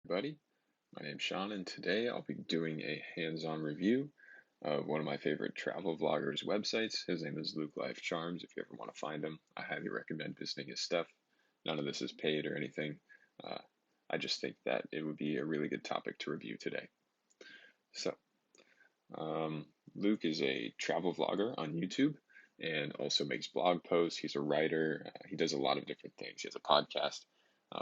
Everybody. My name's Sean, and today I'll be doing a hands-on review of one of my favorite travel vloggers' websites. His name is Luke Life Charms. If you ever want to find him, I highly recommend visiting his stuff. None of this is paid or anything. Uh, I just think that it would be a really good topic to review today. So, Luke is a travel vlogger on YouTube and also makes blog posts. He's a writer. He does a lot of different things. He has a podcast.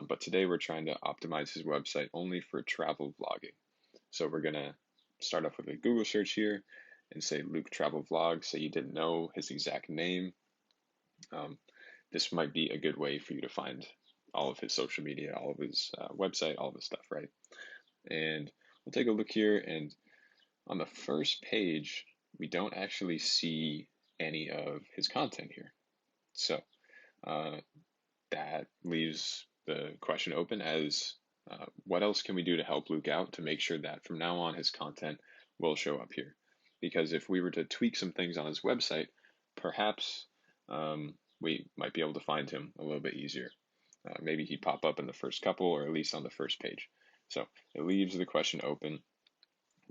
But today we're trying to optimize his website only for travel vlogging. So we're going to start off with a Google search here and say Luke Travel Vlog. Say you didn't know his exact name. This might be a good way for you to find all of his social media, all of his website, all of his stuff, right? And we'll take a look here, and on the first page, we don't actually see any of his content here. So that leaves the question open as what else can we do to help Luke out to make sure that from now on his content will show up here? Because if we were to tweak some things on his website, perhaps we might be able to find him a little bit easier. Maybe he'd pop up in the first couple or at least on the first page. So it leaves the question open.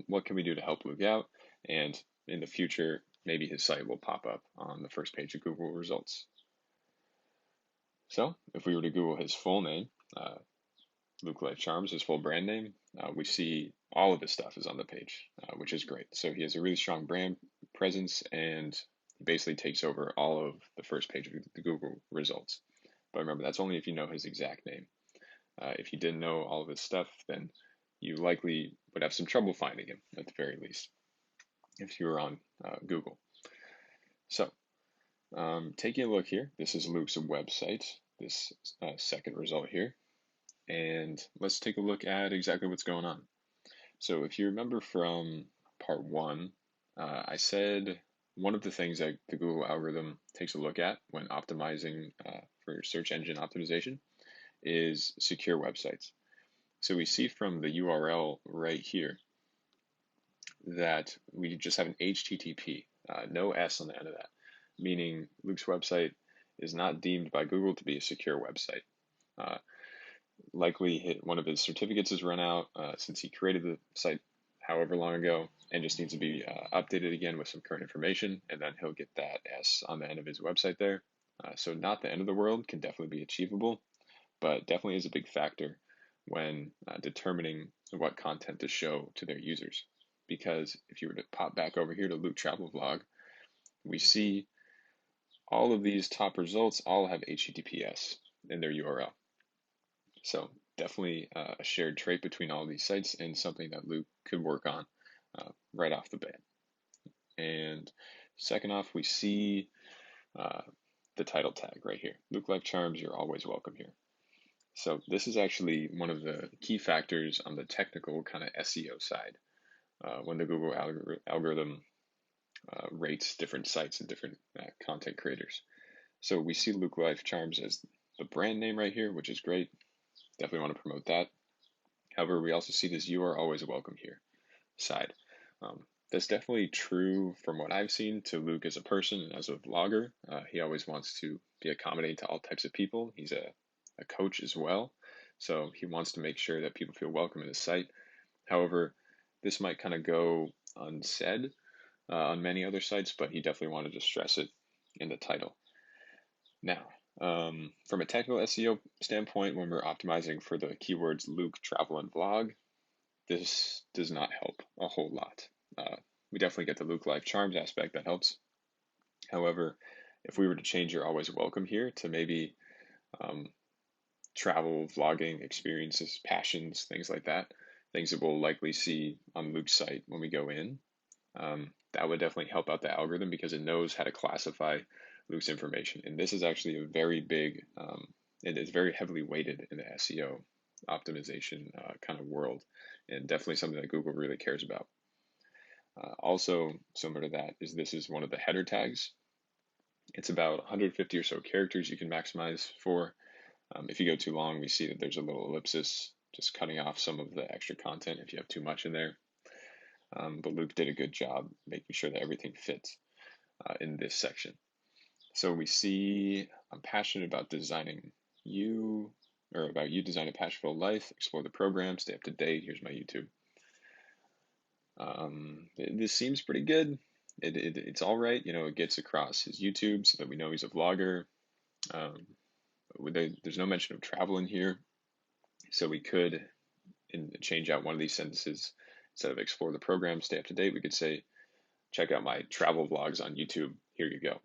What can we do to help Luke out? And in the future, maybe his site will pop up on the first page of Google results. So if we were to Google his full name, Luke Life Charms, his full brand name, we see all of his stuff is on the page, which is great. So he has a really strong brand presence and he basically takes over all of the first page of the Google results. But remember, that's only if you know his exact name. If you didn't know all of his stuff, then you likely would have some trouble finding him at the very least if you were on Google. So taking a look here, this is Luke's website, this second result here. And let's take a look at exactly what's going on. So if you remember from part one, I said one of the things that the Google algorithm takes a look at when optimizing for search engine optimization is secure websites. So we see from the URL right here that we just have an HTTP, no S on the end of that, meaning Luke's website is not deemed by Google to be a secure website. Likely one of his certificates has run out since he created the site however long ago and just needs to be updated again with some current information, and then he'll get that S on the end of his website there. So not the end of the world, can definitely be achievable, but definitely is a big factor when determining what content to show to their users. Because if you were to pop back over here to Luke Travel Vlog, we see all of these top results all have HTTPS in their URL. So definitely a shared trait between all these sites and something that Luke could work on right off the bat. And second off, we see the title tag right here. Luke Life Charms, you're always welcome here. So this is actually one of the key factors on the technical kind of SEO side when the Google algorithm rates different sites and different content creators. So we see Luke Life Charms as the brand name right here, which is great. Definitely want to promote that. However, we also see this "you are always welcome here" side. That's definitely true from what I've seen to Luke as a person and as a vlogger. He always wants to be accommodating to all types of people. He's a coach as well, so he wants to make sure that people feel welcome in his site. However, this might kind of go unsaid on many other sites, but he definitely wanted to stress it in the title. Now, from a technical SEO standpoint, when we're optimizing for the keywords Luke, travel, and vlog, this does not help a whole lot. We definitely get the Luke Life Charms aspect that helps. However, if we were to change your always welcome here to maybe travel, vlogging, experiences, passions, things like that, things that we'll likely see on Luke's site when we go in, that would definitely help out the algorithm because it knows how to classify Luke's information. And this is actually a very big, it is very heavily weighted in the SEO optimization kind of world, and definitely something that Google really cares about. Also, similar to that, is this is one of the header tags. It's about 150 or so characters you can maximize for. If you go too long, we see that there's a little ellipsis, just cutting off some of the extra content if you have too much in there. But Luke did a good job making sure that everything fits in this section. So we see, I'm passionate about designing you, or about you, design a passionful life, explore the program, stay up to date. Here's my YouTube. This seems pretty good. It's all right. It gets across his YouTube so that we know he's a vlogger. Um, there's no mention of travel in here, so we could change out one of these sentences. Instead of explore the program, stay up to date, we could say, check out my travel vlogs on YouTube. Here you go.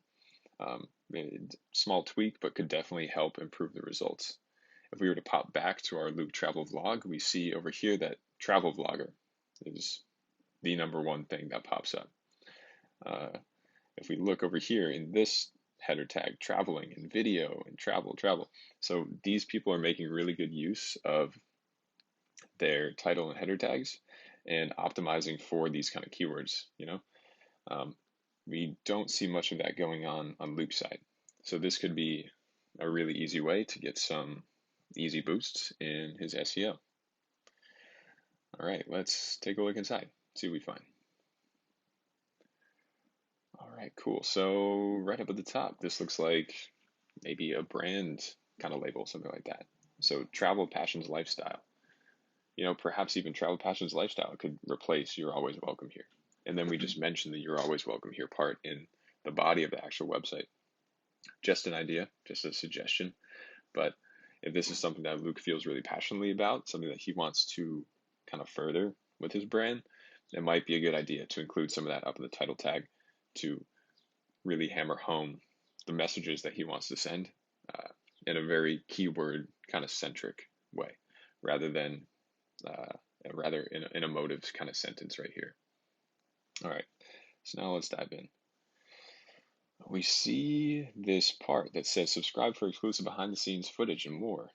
Small tweak, but could definitely help improve the results. If we were to pop back to our Luke travel vlog, we see over here that travel vlogger is the number one thing that pops up. If we look over here in this header tag, traveling and video and travel. So these people are making really good use of their title and header tags and optimizing for these kind of keywords. We don't see much of that going on Luke's side. So this could be a really easy way to get some easy boosts in his SEO. All right, let's take a look inside, see what we find. All right, cool. So right up at the top, this looks like maybe a brand kind of label, something like that. So travel passions lifestyle. Perhaps even travel passions lifestyle could replace you're always welcome here. And then we just mentioned the you're always welcome here part in the body of the actual website. Just an idea, just a suggestion. But if this is something that Luke feels really passionately about, something that he wants to kind of further with his brand, it might be a good idea to include some of that up in the title tag to really hammer home the messages that he wants to send in a very keyword kind of centric way, rather than in an emotive kind of sentence right here. All right, so now let's dive in. We see this part that says subscribe for exclusive behind the scenes footage and more.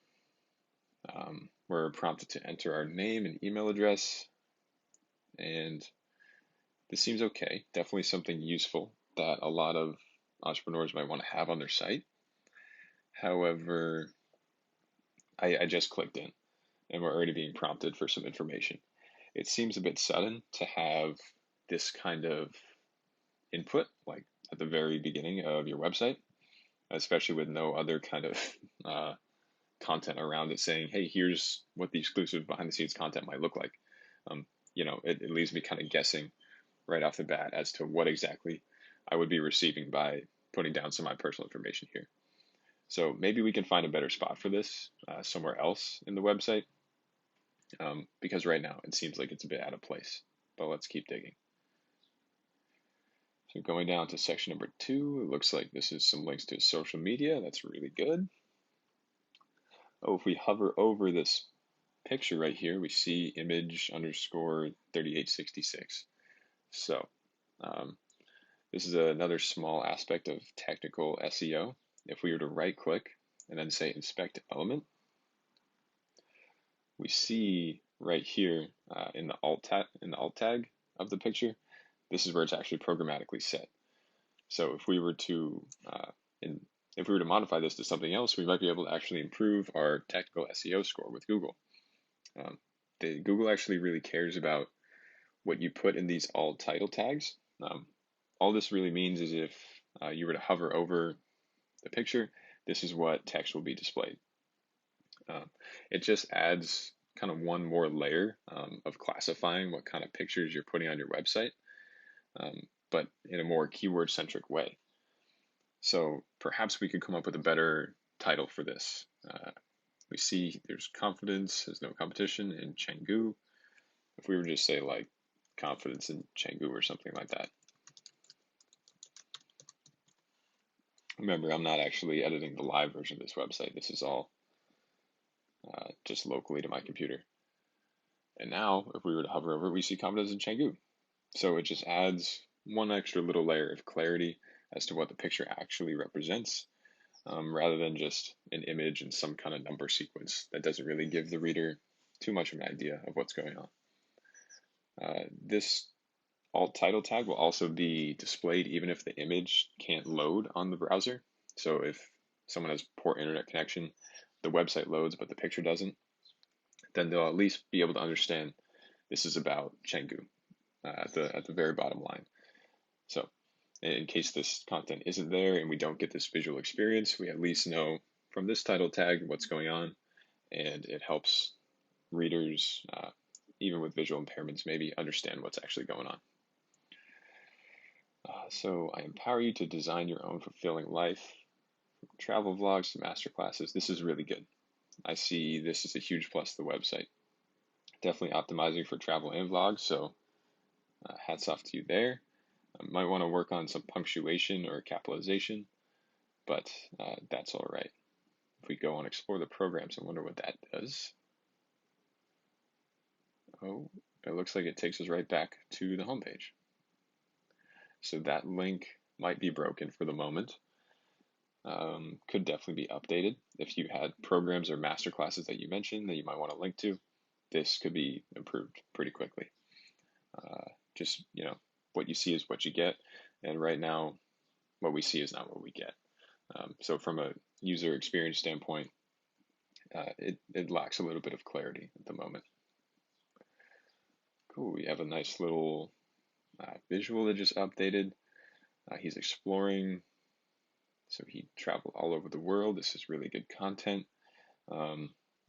We're prompted to enter our name and email address, and this seems okay. Definitely something useful that a lot of entrepreneurs might want to have on their site. However, I just clicked in and we're already being prompted for some information. It seems a bit sudden to have this kind of input, like at the very beginning of your website, especially with no other kind of content around it saying, hey, here's what the exclusive behind the scenes content might look like. It leaves me kind of guessing right off the bat as to what exactly I would be receiving by putting down some of my personal information here. So maybe we can find a better spot for this somewhere else in the website, because right now it seems like it's a bit out of place, but let's keep digging. So going down to section number 2, it looks like this is some links to social media. That's really good. Oh, if we hover over this picture right here, we see image underscore 3866. So this is another small aspect of technical SEO. If we were to right click and then say inspect element, we see right here in the alt tag of the picture, this is where it's actually programmatically set. So if we were to modify this to something else, we might be able to actually improve our technical SEO score with Google. Google actually really cares about what you put in these alt title tags. All this really means is if you were to hover over the picture, this is what text will be displayed. It just adds kind of one more layer of classifying what kind of pictures you're putting on your website, but in a more keyword-centric way. So perhaps we could come up with a better title for this. We see there's confidence, there's no competition in Chengdu. If we were just say like confidence in Chengdu or something like that. Remember, I'm not actually editing the live version of this website. This is all just locally to my computer. And now, if we were to hover over it, we see confidence in Chengdu. So it just adds one extra little layer of clarity as to what the picture actually represents, rather than just an image and some kind of number sequence that doesn't really give the reader too much of an idea of what's going on. This alt title tag will also be displayed even if the image can't load on the browser. So if someone has poor internet connection, the website loads but the picture doesn't, then they'll at least be able to understand this is about Chengdu at the very bottom line. So in case this content isn't there and we don't get this visual experience, we at least know from this title tag what's going on, and it helps readers, even with visual impairments, maybe understand what's actually going on. So I empower you to design your own fulfilling life, from travel vlogs to masterclasses. This is really good. I see this is a huge plus to the website. Definitely optimizing for travel and vlogs, so hats off to you there. Might want to work on some punctuation or capitalization, but that's all right. If we go and explore the programs, I wonder what that does. Oh, it looks like it takes us right back to the homepage. So that link might be broken for the moment. Could definitely be updated. If you had programs or masterclasses that you mentioned that you might want to link to, this could be improved pretty quickly. Just, what you see is what you get. And right now, what we see is not what we get. So from a user experience standpoint, it lacks a little bit of clarity at the moment. Cool, we have a nice little visual that just updated. He's exploring, so he traveled all over the world. This is really good content.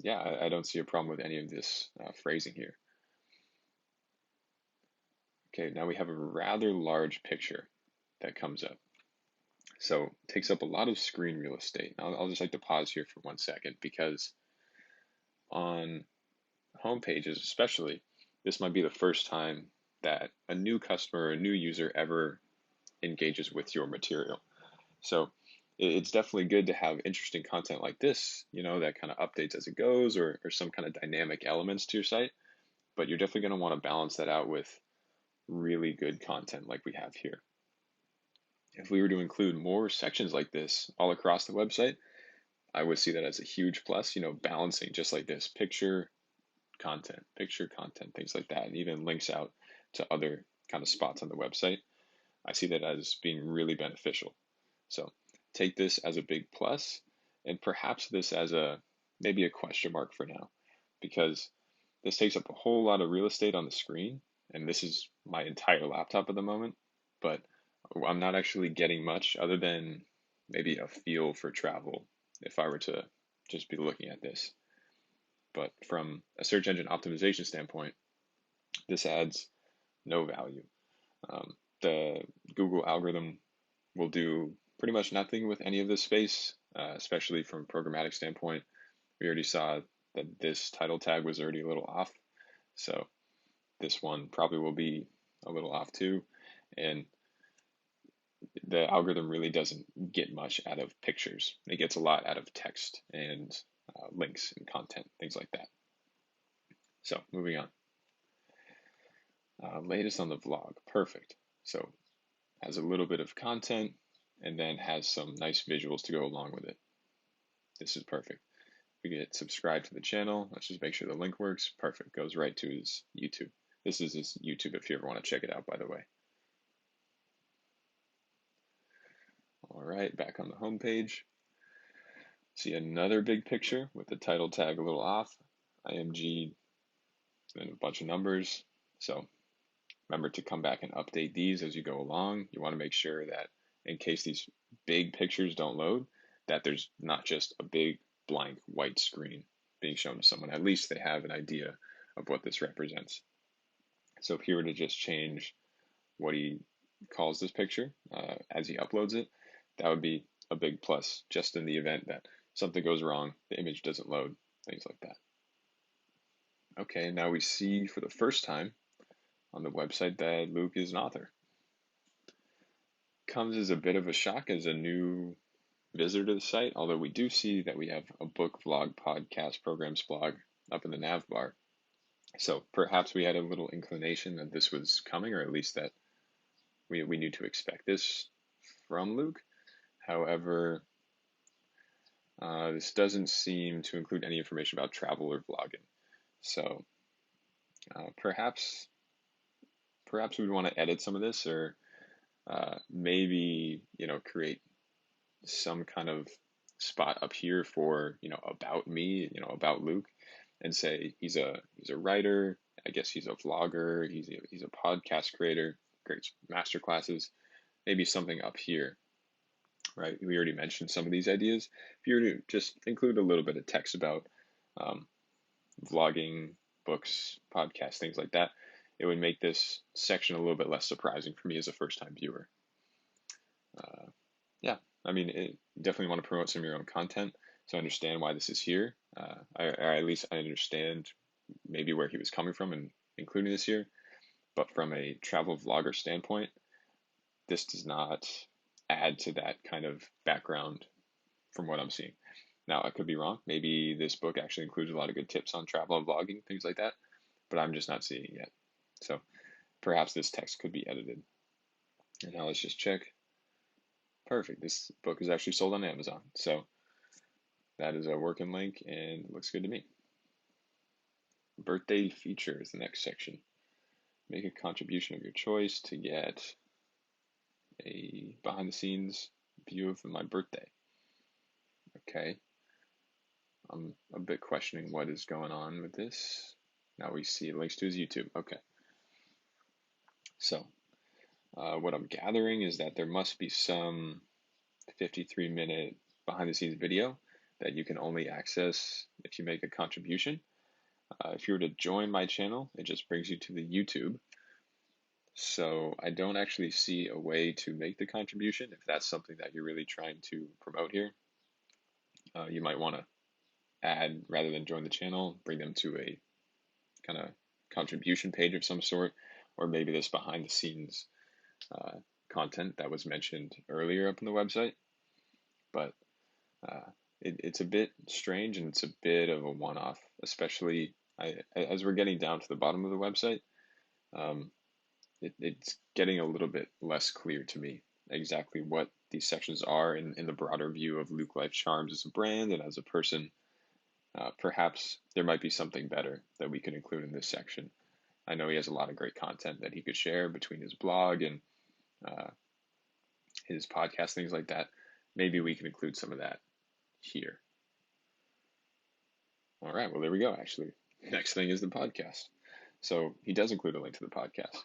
Yeah, I don't see a problem with any of this phrasing here. Okay, now we have a rather large picture that comes up. So it takes up a lot of screen real estate. I'll just like to pause here for 1 second, because on home pages especially, this might be the first time that a new customer or a new user ever engages with your material. So it's definitely good to have interesting content like this, that kind of updates as it goes, or some kind of dynamic elements to your site. But you're definitely going to want to balance that out with really good content like we have here. If we were to include more sections like this all across the website, I would see that as a huge plus, balancing just like this: picture content, things like that, and even links out to other kind of spots on the website. I see that as being really beneficial. So take this as a big plus, and perhaps this as maybe a question mark for now, because this takes up a whole lot of real estate on the screen, and this is my entire laptop at the moment, but I'm not actually getting much other than maybe a feel for travel if I were to just be looking at this. But from a search engine optimization standpoint, this adds no value. The Google algorithm will do pretty much nothing with any of this space, especially from a programmatic standpoint. We already saw that this title tag was already a little off, so this one probably will be a little off too. And the algorithm really doesn't get much out of pictures. It gets a lot out of text and links and content, things like that. So moving on. Latest on the vlog, perfect. So has a little bit of content and then has some nice visuals to go along with it. This is perfect. We get subscribe to the channel. Let's just make sure the link works. Perfect. Goes right to his YouTube. This is his YouTube if you ever want to check it out, by the way. All right, back on the home page. See another big picture with the title tag a little off. IMG and a bunch of numbers. So remember to come back and update these as you go along. You want to make sure that in case these big pictures don't load, that there's not just a big blank white screen being shown to someone. At least they have an idea of what this represents. So if he were to just change what he calls this picture as he uploads it, that would be a big plus, just in the event that something goes wrong, the image doesn't load, things like that. Okay, now we see for the first time on the website that Luke is an author. Comes as a bit of a shock as a new visitor to the site, although we do see that we have a book, vlog, podcast, programs blog up in the nav bar. So perhaps we had a little inclination that this was coming, or at least that we knew to expect this from Luke. However, this doesn't seem to include any information about travel or vlogging. So perhaps we'd want to edit some of this, or maybe create some kind of spot up here for about me, about Luke, and say he's a writer. I guess he's a vlogger. He's a podcast creator. Creates master classes. Maybe something up here, right? We already mentioned some of these ideas. If you were to just include a little bit of text about um, vlogging, books, podcasts, things like that, it would make this section a little bit less surprising for me as a first-time viewer. Yeah, I mean, definitely want to promote some of your own content, so I understand why this is here. Or at least I understand maybe where he was coming from and including this here. But from a travel vlogger standpoint, this does not add to that kind of background from what I'm seeing. Now, I could be wrong. Maybe this book actually includes a lot of good tips on travel and vlogging, things like that, but I'm just not seeing it yet. So perhaps this text could be edited. And now let's just check. Perfect. This book is actually sold on Amazon. So that is a working link and looks good to me. Birthday feature is the next section. Make a contribution of your choice to get a behind the scenes view of my birthday. Okay. I'm a bit questioning what is going on with this. Now we see links to his YouTube. Okay. So, what I'm gathering is that there must be some 53-minute behind the scenes video that you can only access if you make a contribution. If you were to join my channel, it just brings you to the YouTube. So I don't actually see a way to make the contribution if that's something that you're really trying to promote here. You might want to add, rather than join the channel, bring them to a kind of contribution page of some sort, or maybe this behind the scenes content that was mentioned earlier up on the website. But it's a bit strange and it's a bit of a one-off, especially as we're getting down to the bottom of the website. It's getting a little bit less clear to me exactly what these sections are in the broader view of Luke Life Charms as a brand and as a person. Perhaps there might be something better that we could include in this section. I know he has a lot of great content that he could share between his blog and his podcast, things like that. Maybe we can include some of that here. All right, well, there we go, actually. Next thing is the podcast. So he does include a link to the podcast.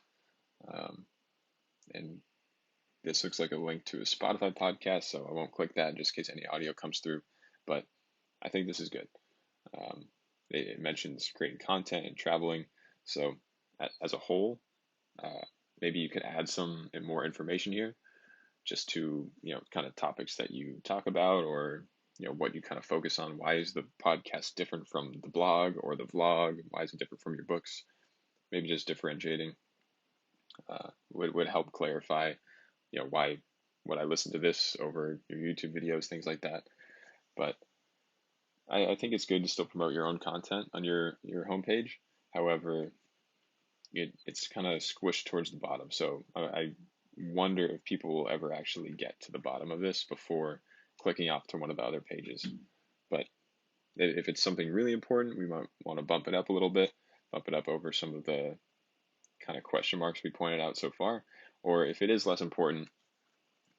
And this looks like a link to a Spotify podcast, so I won't click that just in case any audio comes through. But I think this is good. It mentions creating content and traveling. So as a whole, maybe you could add some more information here just to, kind of topics that you talk about or, what you kind of focus on. Why is the podcast different from the blog or the vlog? Why is it different from your books? Maybe just differentiating would help clarify, why would I listen to this over your YouTube videos, things like that. But I think it's good to still promote your own content on your homepage. However, it's kind of squished towards the bottom. So I wonder if people will ever actually get to the bottom of this before clicking off to one of the other pages. But if it's something really important, we might want to bump it up a little bit, bump it up over some of the kind of question marks we pointed out so far. Or if it is less important,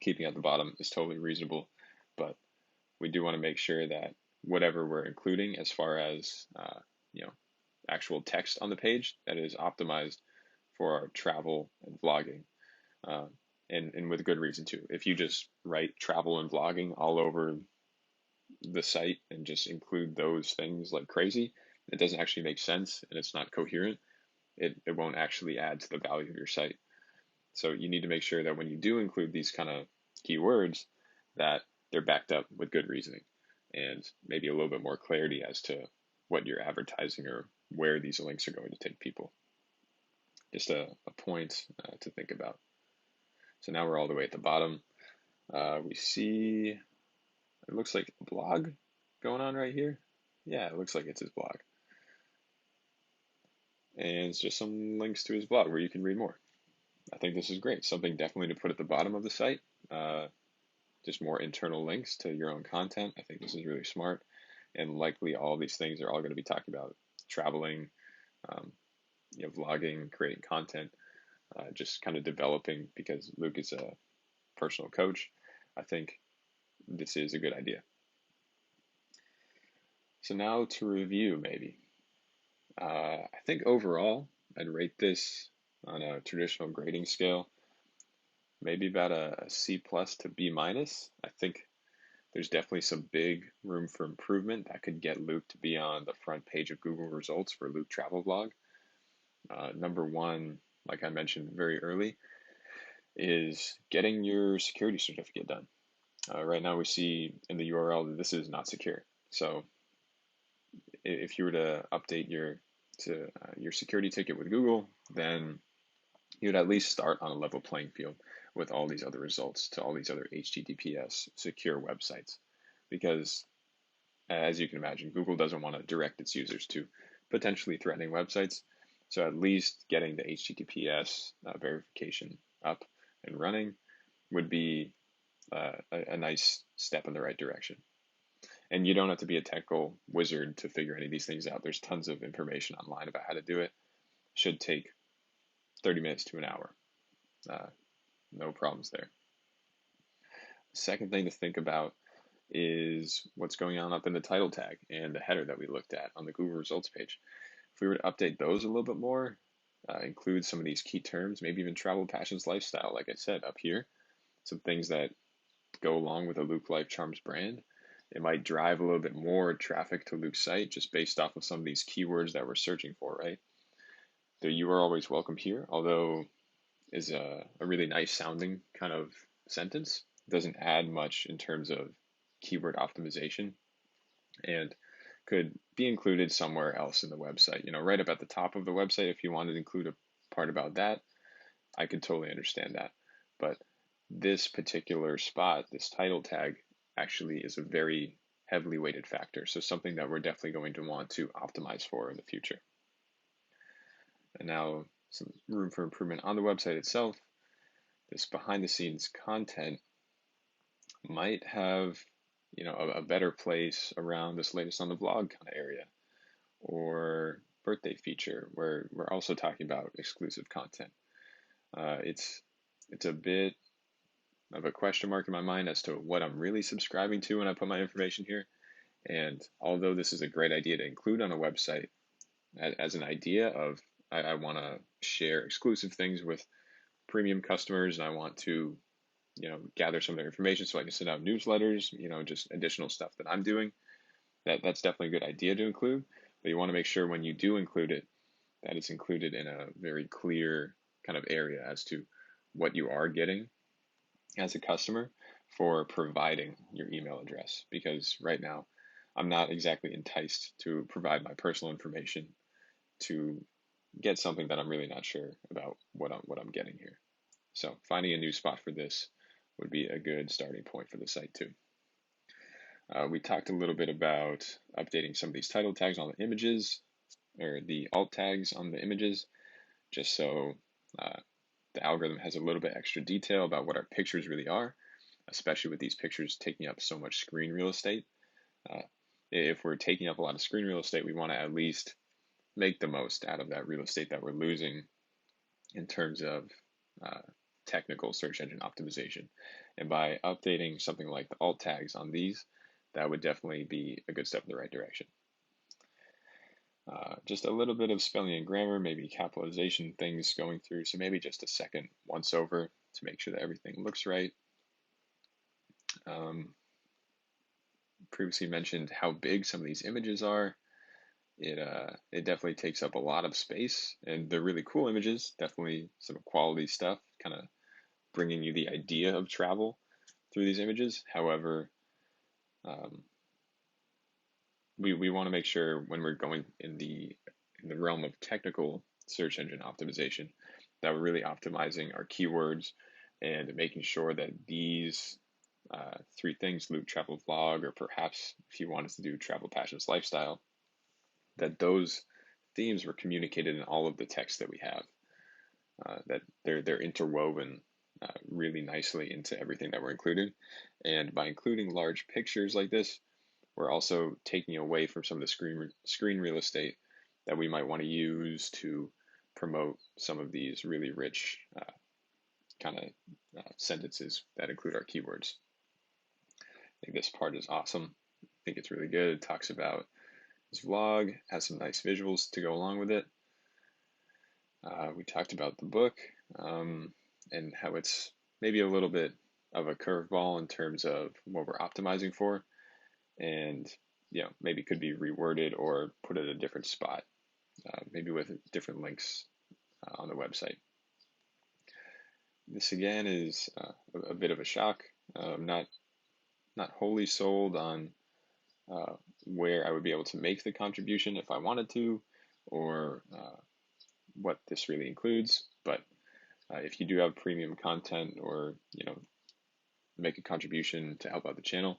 keeping at the bottom is totally reasonable. But we do want to make sure that whatever we're including as far as actual text on the page, that is optimized for our travel and vlogging, and with good reason too. If you just write travel and vlogging all over the site and just include those things like crazy, it doesn't actually make sense and it's not coherent. It won't actually add to the value of your site. So you need to make sure that when you do include these kind of keywords, that they're backed up with good reasoning and maybe a little bit more clarity as to what you're advertising or where these links are going to take people. Just a point to think about. So now we're all the way at the bottom. We see, it looks like a blog going on right here. Yeah, it looks like it's his blog. And it's just some links to his blog where you can read more. I think this is great. Something definitely to put at the bottom of the site. Just more internal links to your own content. I think this is really smart. And likely all these things are all going to be talking about traveling, vlogging, creating content, just kind of developing, because Luke is a personal coach. I think this is a good idea. So now to review, maybe. I think overall, I'd rate this on a traditional grading scale, maybe about a C plus to B minus. I think there's definitely some big room for improvement that could get Luke to be on the front page of Google results for Luke Travel Vlog. Number one, like I mentioned very early, is getting your security certificate done. Right now we see in the URL that this is not secure. So if you were to update your security ticket with Google, then you'd at least start on a level playing field with all these other results to all these other HTTPS secure websites. Because as you can imagine, Google doesn't want to direct its users to potentially threatening websites. So at least getting the HTTPS verification up and running would be a nice step in the right direction. And you don't have to be a technical wizard to figure any of these things out. There's tons of information online about how to do it. Should take 30 minutes to an hour. No problems there. Second thing to think about is what's going on up in the title tag and the header that we looked at on the Google results page. If we were to update those a little bit more, include some of these key terms, maybe even travel, passions, lifestyle, like I said up here, some things that go along with a Luke Life Charms brand. It might drive a little bit more traffic to Luke's site just based off of some of these keywords that we're searching for, right? The "you are always welcome here," although is a really nice sounding kind of sentence, it doesn't add much in terms of keyword optimization and could be included somewhere else in the website. Right up at the top of the website, if you wanted to include a part about that, I could totally understand that. But this particular spot, this title tag, actually is a very heavily weighted factor. So something that we're definitely going to want to optimize for in the future. And now some room for improvement on the website itself. This behind the scenes content might have, a better place around this latest on the vlog kind of area or birthday feature where we're also talking about exclusive content. It's a bit of a question mark in my mind as to what I'm really subscribing to when I put my information here. And although this is a great idea to include on a website as an idea of I want to share exclusive things with premium customers and I want to gather some of their information so I can send out newsletters, just additional stuff that I'm doing. That's definitely a good idea to include, but you want to make sure when you do include it, that it's included in a very clear kind of area as to what you are getting as a customer for providing your email address. Because right now, I'm not exactly enticed to provide my personal information to get something that I'm really not sure about what I'm getting here. So finding a new spot for this would be a good starting point for the site too. We talked a little bit about updating some of these title tags on the images or the alt tags on the images, just so the algorithm has a little bit extra detail about what our pictures really are, especially with these pictures taking up so much screen real estate. If we're taking up a lot of screen real estate, we want to at least make the most out of that real estate that we're losing in terms of technical search engine optimization. And by updating something like the alt tags on these, that would definitely be a good step in the right direction. Just a little bit of spelling and grammar, maybe capitalization things going through. So maybe just a second once over to make sure that everything looks right. Previously mentioned how big some of these images are. It definitely takes up a lot of space, and they're really cool images. Definitely some quality stuff, kind of bringing you the idea of travel through these images. However, we want to make sure when we're going in the realm of technical search engine optimization that we're really optimizing our keywords and making sure that these three things, Luke Travel Vlog, or perhaps if you wanted to do Travel Passions Lifestyle, that those themes were communicated in all of the text that we have, that they're interwoven really nicely into everything that we're including. And by including large pictures like this, we're also taking away from some of the screen real estate that we might want to use to promote some of these really rich kind of sentences that include our keywords. I think this part is awesome. I think it's really good. It talks about this vlog, has some nice visuals to go along with it. We talked about the book and how it's maybe a little bit of a curveball in terms of what we're optimizing for, and maybe could be reworded or put at a different spot, maybe with different links on the website. This again is a bit of a shock. Not wholly sold on where I would be able to make the contribution if I wanted to, or what this really includes. But if you do have premium content, or make a contribution to help out the channel,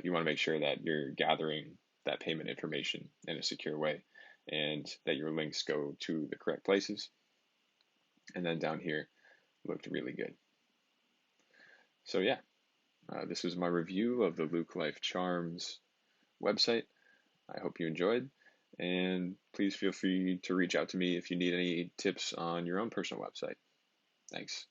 you want to make sure that you're gathering that payment information in a secure way, and that your links go to the correct places. And then down here looked really good. So yeah, this was my review of the Luke Life Charms website. I hope you enjoyed, and please feel free to reach out to me if you need any tips on your own personal website. Thanks.